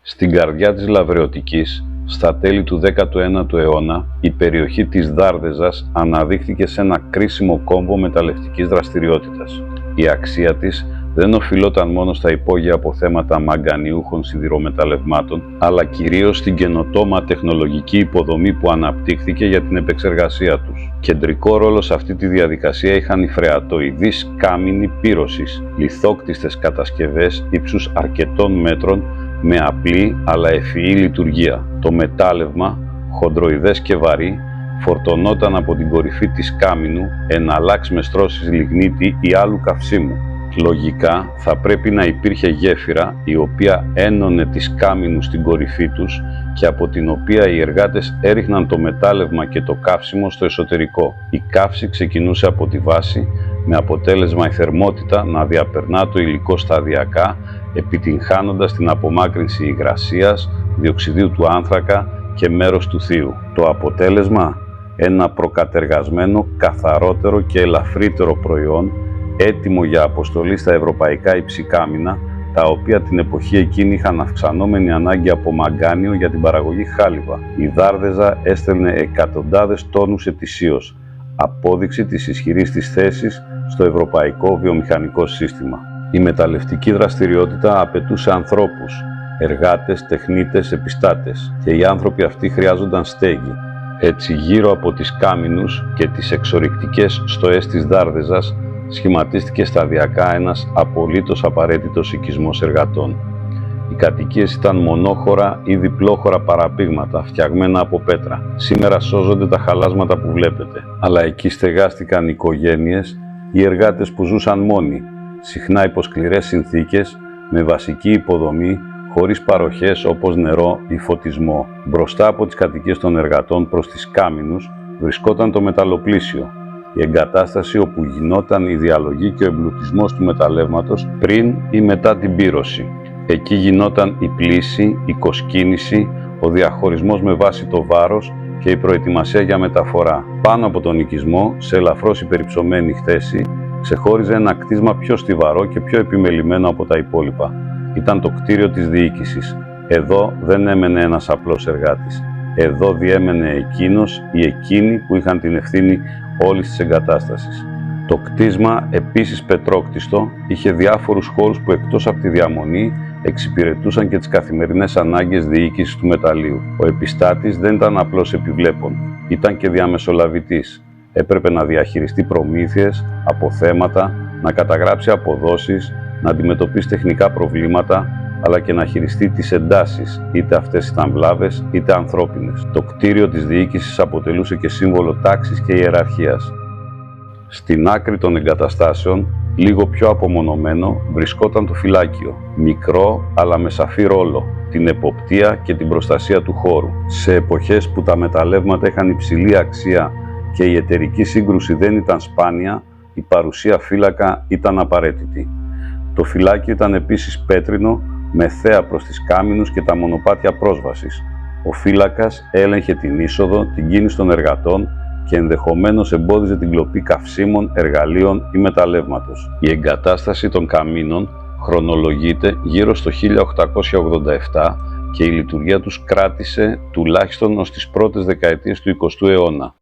Στην καρδιά της Λαβρεωτικής, στα τέλη του 19ου αιώνα, η περιοχή της Δάρδεζας αναδείχθηκε σε ένα κρίσιμο κόμβο μεταλλευτικής δραστηριότητας. Η αξία της δεν οφειλόταν μόνο στα υπόγεια αποθέματα μαγκανιούχων σιδηρομεταλλευμάτων, αλλά κυρίως στην καινοτόμα τεχνολογική υποδομή που αναπτύχθηκε για την επεξεργασία τους. Κεντρικό ρόλο σε αυτή τη διαδικασία είχαν οι φρεατοειδείς κάμινοι πύρωσης, λιθόκτιστες κατασκευές ύψους αρκετών μέτρων με απλή αλλά ευφυή λειτουργία. Το μετάλλευμα, χοντροειδές και βαρύ, φορτωνόταν από την κορυφή της κάμινου εναλλάξ με στρώσεις λιγνίτη ή άλλου καυσίμου. Λογικά θα πρέπει να υπήρχε γέφυρα η οποία ένωνε τις κάμινους στην κορυφή τους και από την οποία οι εργάτες έριχναν το μετάλλευμα και το καύσιμο στο εσωτερικό. Η καύση ξεκινούσε από τη βάση με αποτέλεσμα η θερμότητα να διαπερνά το υλικό σταδιακά, επιτυγχάνοντας την απομάκρυνση υγρασίας, διοξιδίου του άνθρακα και μέρος του θείου. Το αποτέλεσμα, ένα προκατεργασμένο, καθαρότερο και ελαφρύτερο προϊόν, έτοιμο για αποστολή στα ευρωπαϊκά υψηκάμινα, τα οποία την εποχή εκείνη είχαν αυξανόμενη ανάγκη από μαγκάνιο για την παραγωγή χάλιβα. Η Δάρδεζα έστελνε εκατοντάδες τόνους ετησίως, απόδειξη της ισχυρής της θέσης στο ευρωπαϊκό βιομηχανικό σύστημα. Η μεταλλευτική δραστηριότητα απαιτούσε ανθρώπους, εργάτες, τεχνίτες, επιστάτες, και οι άνθρωποι αυτοί χρειάζονταν στέγη. Έτσι, γύρω από τις κάμινους και τις εξορυκτικές στοές της Δάρδεζας σχηματίστηκε σταδιακά ένας απολύτως απαραίτητος οικισμός εργατών. Οι κατοικίες ήταν μονόχωρα ή διπλόχωρα παραπήγματα φτιαγμένα από πέτρα. Σήμερα σώζονται τα χαλάσματα που βλέπετε, αλλά εκεί στεγάστηκαν οικογένειες ή εργάτες που ζούσαν μόνοι, συχνά υπό σκληρές συνθήκες, με βασική υποδομή, χωρίς παροχές όπως νερό ή φωτισμό. Μπροστά από τις κατοικίες των εργατών προς τις κάμινους βρισκόταν το μεταλλοπλήσιο, η εγκατάσταση όπου γινόταν η διαλογή και ο εμπλουτισμός του μεταλλεύματος πριν ή μετά την πύρωση. Εκεί γινόταν η πλύση, η κοσκίνηση, ο διαχωρισμός με βάση το βάρος και η προετοιμασία για μεταφορά. Πάνω από τον οικισμό, σε ελαφρώς υπερυψωμένη θέση, ξεχώριζε ένα κτίσμα πιο στιβαρό και πιο επιμελημένο από τα υπόλοιπα. Ήταν το κτίριο της διοίκησης. Εδώ δεν έμενε ένας απλός εργάτης. Εδώ διέμενε εκείνος ή εκείνοι που είχαν την ευθύνη όλης της εγκατάστασης. Το κτίσμα, επίσης πετρόκτιστο, είχε διάφορους χώρους που εκτός από τη διαμονή εξυπηρετούσαν και τις καθημερινές ανάγκες διοίκησης του μεταλλείου. Ο επιστάτης δεν ήταν απλώς επιβλέπων, ήταν και διαμεσολαβητής. Έπρεπε να διαχειριστεί προμήθειες, αποθέματα, να καταγράψει αποδόσεις, να αντιμετωπίσει τεχνικά προβλήματα, αλλά και να χειριστεί τις εντάσεις, είτε αυτές ήταν βλάβες είτε ανθρώπινες. Το κτίριο της διοίκησης αποτελούσε και σύμβολο τάξης και ιεραρχίας. Στην άκρη των εγκαταστάσεων, λίγο πιο απομονωμένο, βρισκόταν το φυλάκιο, μικρό αλλά με σαφή ρόλο, την εποπτεία και την προστασία του χώρου. Σε εποχές που τα μεταλλεύματα είχαν υψηλή αξία και η εταιρική σύγκρουση δεν ήταν σπάνια, η παρουσία φύλακα ήταν απαραίτητη. Το φυλάκιο ήταν επίσης πέτρινο, με θέα προς τις κάμινους και τα μονοπάτια πρόσβασης. Ο φύλακας έλεγχε την είσοδο, την κίνηση των εργατών και ενδεχομένως εμπόδιζε την κλοπή καυσίμων, εργαλείων ή μεταλλεύματος. Η εγκατάσταση των καμίνων χρονολογείται γύρω στο 1887 και η λειτουργία τους κράτησε τουλάχιστον ως τις πρώτες δεκαετίες του 20ου αιώνα.